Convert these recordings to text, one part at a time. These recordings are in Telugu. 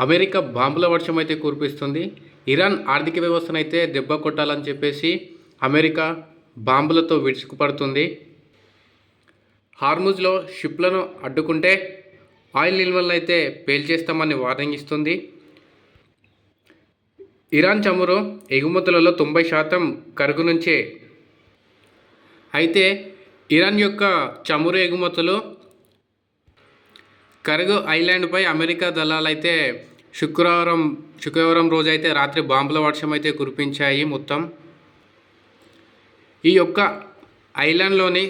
అమెరికా బాంబుల వర్షం అయితే కురిపిస్తుంది. ఇరాన్ ఆర్థిక వ్యవస్థనైతే దెబ్బ కొట్టాలని చెప్పేసి అమెరికా బాంబులతో విరుచుకుపడుతుంది. హార్ముజ్లో షిప్లను అడ్డుకుంటే ఆయిల్ నిల్వలను అయితే పేల్చేస్తామని వార్నింగ్ ఇస్తుంది. ఇరాన్ చమురు ఎగుమతులలో 90% కరుగు నుంచే. అయితే ఇరాన్ యొక్క చమురు ఎగుమతులు కరుగు ఐలాండ్పై అమెరికా దళాలైతే శుక్రవారం రోజైతే రాత్రి బాంబుల వర్షం అయితే కురిపించాయి. మొత్తం ఈ యొక్క ఐలాండ్లోని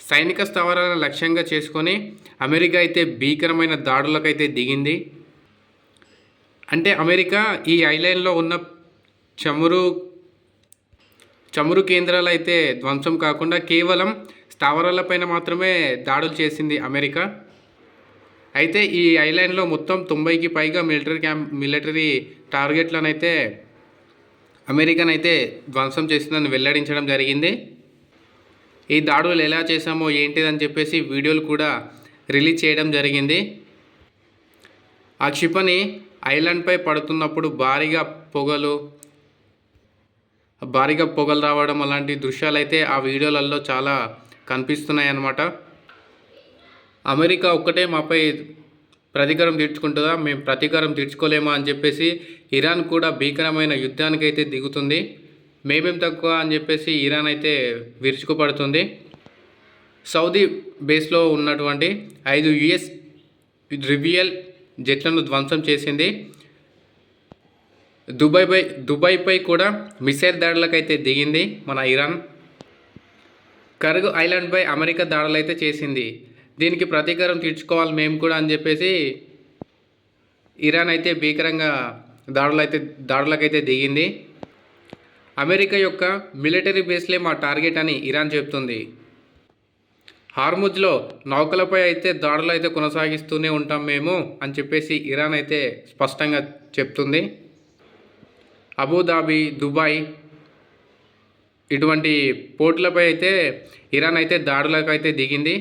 సైనిక స్థావరాలను లక్ష్యంగా చేసుకొని అమెరికా అయితే భీకరమైన దాడులకైతే దిగింది. అంటే అమెరికా ఈ ఐలాండ్లో ఉన్న చమురు కేంద్రాలు అయితే ధ్వంసం కాకుండా కేవలం స్థావరాలపైన మాత్రమే దాడులు చేసింది అమెరికా. అయితే ఈ ఐలాండ్లో మొత్తం 90కి పైగా మిలిటరీ టార్గెట్లను అయితే అమెరికన్ అయితే ధ్వంసం చేసిందని వెల్లడించడం జరిగింది. ఈ దాడులు ఎలా చేశామో ఏంటిదని చెప్పేసి వీడియోలు కూడా రిలీజ్ చేయడం జరిగింది. ఆ క్షిపణి ఐలాండ్పై పడుతున్నప్పుడు భారీగా పొగలు రావడం అలాంటి దృశ్యాలు అయితే ఆ వీడియోలలో చాలా కనిపిస్తున్నాయి అన్నమాట. అమెరికా ఒక్కటే మాపై ప్రతీకారం తీర్చుకుంటుందా, మేము ప్రతీకారం తీర్చుకోలేమా అని చెప్పేసి ఇరాన్ కూడా భీకరమైన యుద్ధానికి అయితే దిగుతుంది. మేమేం తక్కువ అని చెప్పేసి ఇరాన్ అయితే విరుచుకుపడుతుంది. సౌదీ బేస్లో ఉన్నటువంటి 5 US రివియల్ జెట్లను ధ్వంసం చేసింది. దుబాయ్పై కూడా మిసైల్ దాడులకైతే దిగింది మన ఇరాన్. కరుగు ఐలాండ్పై అమెరికా దాడులు అయితే చేసింది. దీనికి ప్రతీకారం తీర్చుకోవాలి మేము కూడా అని చెప్పేసి ఇరాన్ అయితే భీకరంగా దాడులకైతే దిగింది. అమెరికా యొక్క మిలిటరీ బేస్లే మా టార్గెట్ అని ఇరాన్ చెప్తుంది. హార్ముజ్లో నౌకలపై అయితే దాడులు అయితే కొనసాగిస్తూనే ఉంటాం మేము అని చెప్పేసి ఇరాన్ అయితే స్పష్టంగా చెప్తుంది. అబుదాబి, దుబాయ్ ఇటువంటి పోర్టులపై అయితే ఇరాన్ అయితే దాడులకు అయితే దిగింది.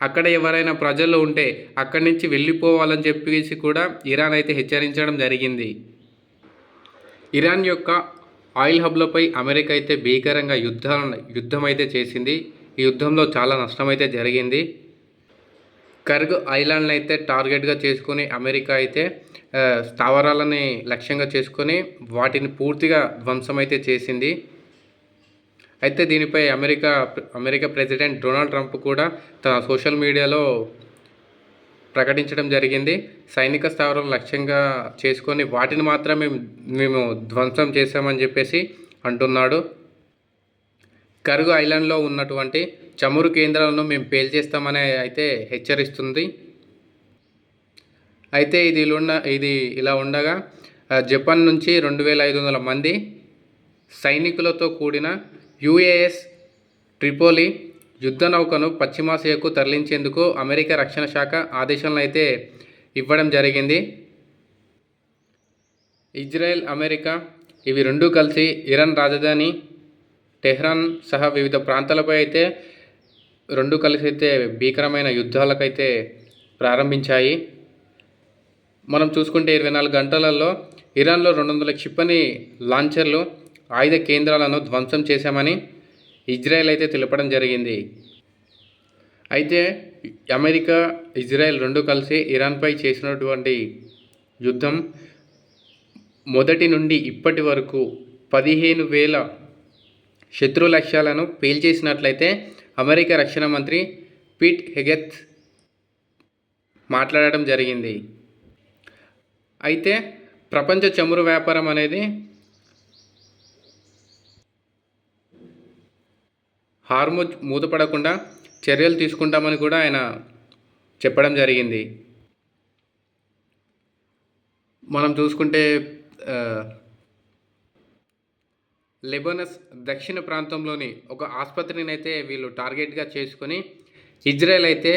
అక్కడ ఎవరైనా ప్రజలు ఉంటే అక్కడి నుంచి వెళ్ళిపోవాలని చెప్పేసి కూడా ఇరాన్ అయితే హెచ్చరించడం జరిగింది. ఇరాన్ యొక్క ఆయిల్ హబ్లపై అమెరికా అయితే భీకరంగా యుద్ధం అయితే చేసింది. ఈ యుద్ధంలో చాలా నష్టం అయితే జరిగింది. కర్గ్ ఐలాండ్ని అయితే టార్గెట్గా చేసుకొని అమెరికా అయితే స్థావరాలని లక్ష్యంగా చేసుకొని వాటిని పూర్తిగా ధ్వంసం అయితే చేసింది. అయితే దీనిపై అమెరికా ప్రెసిడెంట్ డొనాల్డ్ ట్రంప్ కూడా తన సోషల్ మీడియాలో ప్రకటించడం జరిగింది. సైనిక స్థావరాలను లక్ష్యంగా చేసుకొని వాటిని మాత్రమే మేము ధ్వంసం చేశామని చెప్పేసి అంటున్నాడు. కరుగు ఐలాండ్లో ఉన్నటువంటి చమురు కేంద్రాలను మేము పేల్చేస్తామని అయితే హెచ్చరిస్తుంది. అయితే ఇది ఇలా ఉండగా జపాన్ నుంచి 2500 మంది సైనికులతో కూడిన UAS ట్రిపోలి యుద్ధ నౌకను పశ్చిమాసియాకు తరలించేందుకు అమెరికా రక్షణ శాఖ ఆదేశాలను అయితే ఇవ్వడం జరిగింది. ఇజ్రాయెల్, అమెరికా ఇవి రెండూ కలిసి ఇరాన్ రాజధాని టెహ్రాన్ సహా వివిధ ప్రాంతాలపై అయితే రెండు కలిసి అయితే భీకరమైన యుద్ధాలకైతే ప్రారంభించాయి. మనం చూసుకుంటే 24 గంటలలో ఇరాన్లో 200 క్షిపణి లాంచర్లు ఆయుధ కేంద్రాలను ధ్వంసం చేశామని ఇజ్రాయెల్ అయితే తెలపడం జరిగింది. అయితే అమెరికా, ఇజ్రాయెల్ రెండు కలిసి ఇరాన్పై చేసినటువంటి యుద్ధం మొదటి నుండి ఇప్పటి వరకు 15,000 శత్రు లక్ష్యాలను పేల్చేసినట్లయితే అమెరికా రక్షణ మంత్రి పీట్ హెగెత్ మాట్లాడడం జరిగింది. అయితే ప్రపంచ చమురు వ్యాపారం అనేది హార్ముజ్ మూతపడకుండా చర్యలు తీసుకుంటామని కూడా ఆయన చెప్పడం జరిగింది. మనం చూసుకుంటే లెబనస్ దక్షిణ ప్రాంతంలోని ఒక ఆసుపత్రిని అయితే వీళ్ళు టార్గెట్గా చేసుకొని ఇజ్రాయెల్ అయితే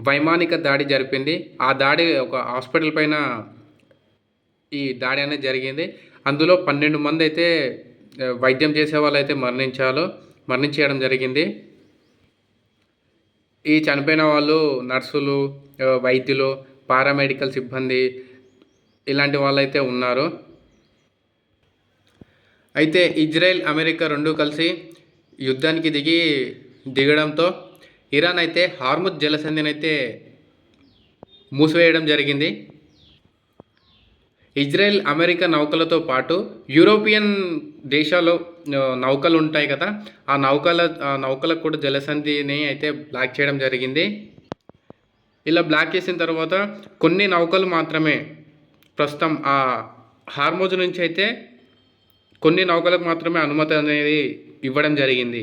వైమానిక దాడి జరిపింది. ఆ దాడి ఒక హాస్పిటల్ పైన ఈ దాడి అనేది జరిగింది. అందులో 12 మంది అయితే వైద్యం చేసే వాళ్ళు అయితే మరణించేయడం జరిగింది. ఈ చనిపోయిన వాళ్ళు నర్సులు, వైద్యులు, పారామెడికల్ సిబ్బంది, ఇలాంటి వాళ్ళైతే ఉన్నారు. అయితే ఇజ్రాయెల్ అమెరికా రెండు కలిసి యుద్ధానికి దిగడంతో ఇరాన్ అయితే హార్ముజ్ జలసంధిని అయితే మూసివేయడం జరిగింది. ఇజ్రాయెల్ అమెరికా నౌకలతో పాటు యూరోపియన్ దేశాలు నౌకలు ఉంటాయి కదా, ఆ నౌకలకు కూడా జలసంధిని అయితే బ్లాక్ చేయడం జరిగింది. ఇలా బ్లాక్ చేసిన తర్వాత కొన్ని నౌకలు మాత్రమే ప్రస్తుతం ఆ హార్ముజ్ నుంచి అయితే కొన్ని నౌకలకు మాత్రమే అనుమతి అనేది ఇవ్వడం జరిగింది.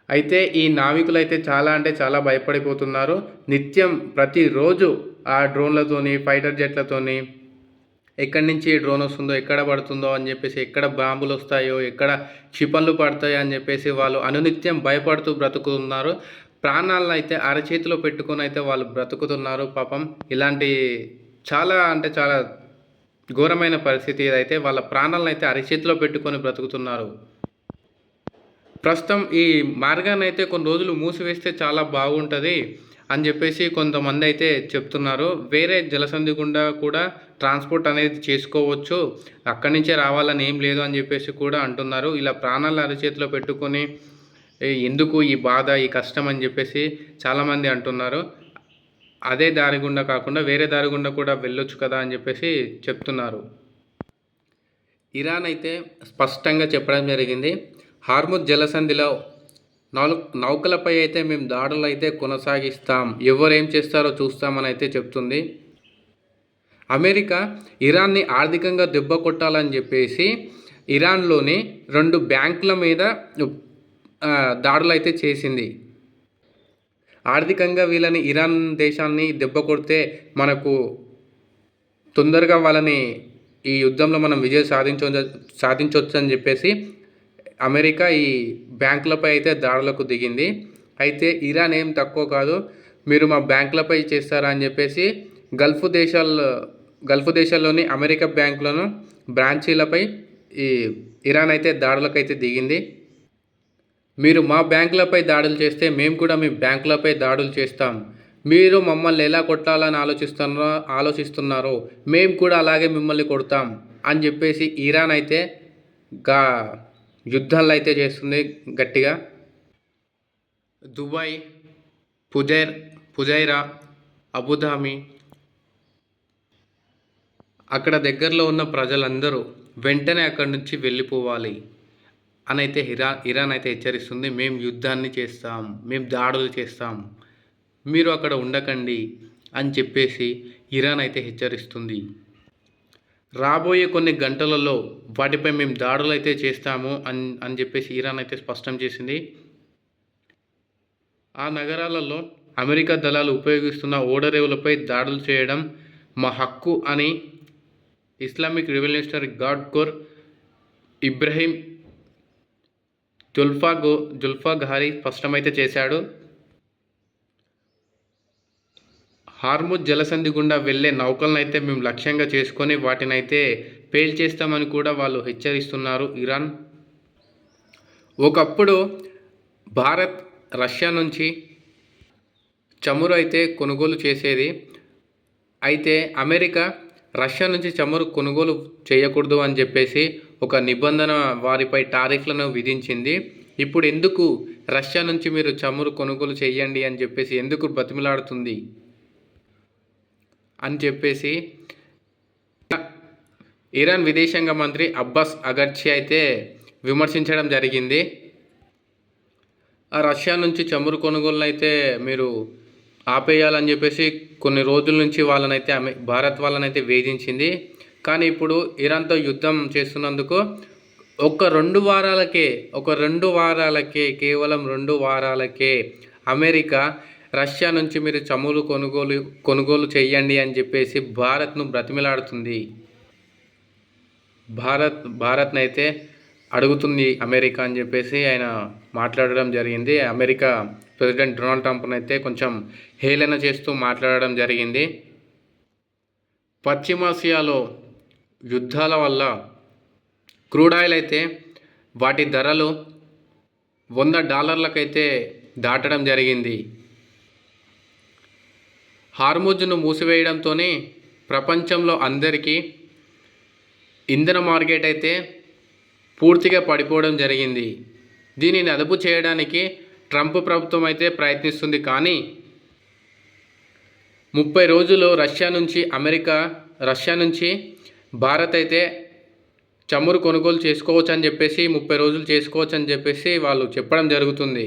అయితే ఈ నావికులు అయితే చాలా భయపడిపోతున్నారు. నిత్యం ప్రతిరోజు ఆ డ్రోన్లతోని, ఫైటర్ జెట్లతోని ఎక్కడి నుంచి డ్రోన్ వస్తుందో, ఎక్కడ పడుతుందో అని చెప్పేసి, ఎక్కడ బాంబులు వస్తాయో, ఎక్కడ క్షిపణులు పడతాయో అని చెప్పేసి వాళ్ళు అనునిత్యం భయపడుతూ బ్రతుకుతున్నారు. ప్రాణాలను అయితే అరచేతిలో పెట్టుకొని అయితే వాళ్ళు బ్రతుకుతున్నారు. పాపం ఇలాంటి చాలా ఘోరమైన పరిస్థితి ఏదైతే వాళ్ళ ప్రాణాలను అయితే అరచేతిలో పెట్టుకొని బ్రతుకుతున్నారు. ప్రస్తుతం ఈ మార్గాన్ని అయితే కొన్ని రోజులు మూసివేస్తే చాలా బాగుంటుంది అని చెప్పేసి కొంతమంది అయితే చెప్తున్నారు. వేరే జలసంధి గుండా కూడా ట్రాన్స్పోర్ట్ అనేది చేసుకోవచ్చు, అక్కడి నుంచే రావాలని ఏం లేదు అని చెప్పేసి కూడా అంటున్నారు. ఇలా ప్రాణాలు అరచేతిలో పెట్టుకొని ఎందుకు ఈ బాధ, ఈ కష్టం అని చెప్పేసి చాలామంది అంటున్నారు. అదే దారి గుండా కాకుండా వేరే దారి గుండా కూడా వెళ్ళొచ్చు కదా అని చెప్పేసి చెప్తున్నారు. ఇరాన్ అయితే స్పష్టంగా చెప్పడం జరిగింది, హార్ముజ్ జలసంధిలో నౌకలపై అయితే మేము దాడులు అయితే కొనసాగిస్తాం, ఎవరేం చేస్తారో చూస్తామని అయితే చెప్తుంది. అమెరికా ఇరాన్ని ఆర్థికంగా దెబ్బ కొట్టాలని చెప్పేసి ఇరాన్లోని 2 బ్యాంకుల మీద దాడులు అయితే చేసింది. ఆర్థికంగా వీళ్ళని, ఇరాన్ దేశాన్ని దెబ్బ కొడితే మనకు తొందరగా వాళ్ళని ఈ యుద్ధంలో మనం విజయం సాధించవచ్చు అని చెప్పేసి అమెరికా ఈ బ్యాంకులపై అయితే దాడులకు దిగింది. అయితే ఇరాన్ ఏం తక్కువ కాదు, మీరు మా బ్యాంకులపై చేస్తారా అని చెప్పేసి గల్ఫ్ దేశాల్లోని అమెరికా బ్యాంకులను బ్రాంచీలపై ఈ ఇరాన్ అయితే దాడులకు అయితే దిగింది. మీరు మా బ్యాంకులపై దాడులు చేస్తే మేము కూడా మీ బ్యాంకులపై దాడులు చేస్తాం, మీరు మమ్మల్ని ఎలా కొట్టాలని ఆలోచిస్తున్నారో మేము కూడా అలాగే మిమ్మల్ని కొడతాం అని చెప్పేసి ఇరాన్ అయితే యుద్ధాలు అయితే చేస్తుంది గట్టిగా. దుబాయ్, ఫుజైరా, అబుధాబి అక్కడ దగ్గరలో ఉన్న ప్రజలందరూ వెంటనే అక్కడి నుంచి వెళ్ళిపోవాలి అని అయితే ఇరాన్ అయితే హెచ్చరిస్తుంది. మేము యుద్ధాన్ని చేస్తాం, మేము దాడులు చేస్తాం, మీరు అక్కడ ఉండకండి అని చెప్పేసి ఇరాన్ అయితే హెచ్చరిస్తుంది. రాబోయే కొన్ని గంటలలో వాటిపై మేము దాడులు అయితే చేస్తాము అని చెప్పేసి ఇరాన్ అయితే స్పష్టం చేసింది. ఆ నగరాలలో అమెరికా దళాలు ఉపయోగిస్తున్న ఓడరేవులపై దాడులు చేయడం మా హక్కు అని Islamic revolutionary guard corps Ibrahim Zulfaghari స్పష్టమైతే చేశాడు. హార్ముజ్ జలసంధి గుండా వెళ్ళే నౌకలను అయితే మేము లక్ష్యంగా చేసుకొని వాటిని అయితే పేల్చేస్తామని కూడా వాళ్ళు హెచ్చరిస్తున్నారు ఇరాన్. ఒకప్పుడు భారత్ రష్యా నుంచి చమురు అయితే కొనుగోలు చేసేది. అయితే అమెరికా రష్యా నుంచి చమురు కొనుగోలు చేయకూడదు అని చెప్పేసి ఒక నిబంధన వారిపై టారిఫ్లను విధించింది. ఇప్పుడు ఎందుకు రష్యా నుంచి మీరు చమురు కొనుగోలు చేయండి అని చెప్పేసి ఎందుకు బతిమిలాడుతుంది అని చెప్పేసి ఇరాన్ విదేశాంగ మంత్రి అబ్బాస్ అగర్చి అయితే విమర్శించడం జరిగింది. ఆ రష్యా నుంచి చమురు కొనుగోలు అయితే మీరు ఆపేయాలని చెప్పేసి కొన్ని రోజుల నుంచి భారత్ వాళ్ళనైతే వేధించింది. కానీ ఇప్పుడు ఇరాన్తో యుద్ధం చేస్తున్నందుకు ఒక 2 వారాలకే కేవలం 2 వారాలకే అమెరికా రష్యా నుంచి మీరు చమురు కొనుగోలు చేయండి అని చెప్పేసి భారత్ను బ్రతిమిలాడుతుంది. భారత్నైతే అడుగుతుంది అమెరికా అని చెప్పేసి ఆయన మాట్లాడడం జరిగింది. అమెరికా ప్రెసిడెంట్ డొనాల్డ్ ట్రంప్ను అయితే కొంచెం హేళన చేస్తూ మాట్లాడడం జరిగింది. పశ్చిమాసియాలో యుద్ధాల వల్ల క్రూడ్ ఆయిల్ అయితే వాటి ధరలు $100 దాటడం జరిగింది. హార్ముజ్ను మూసివేయడంతో ప్రపంచంలో అందరికీ ఇంధన మార్కెట్ అయితే పూర్తిగా పడిపోవడం జరిగింది. దీనిని అదుపు చేయడానికి ట్రంప్ ప్రభుత్వం అయితే ప్రయత్నిస్తుంది. కానీ 30 రోజులు రష్యా నుంచి భారత్ అయితే చమురు కొనుగోలు చేసుకోవచ్చు అని చెప్పేసి 30 రోజులు చేసుకోవచ్చు అని చెప్పేసి వాళ్ళు చెప్పడం జరుగుతుంది.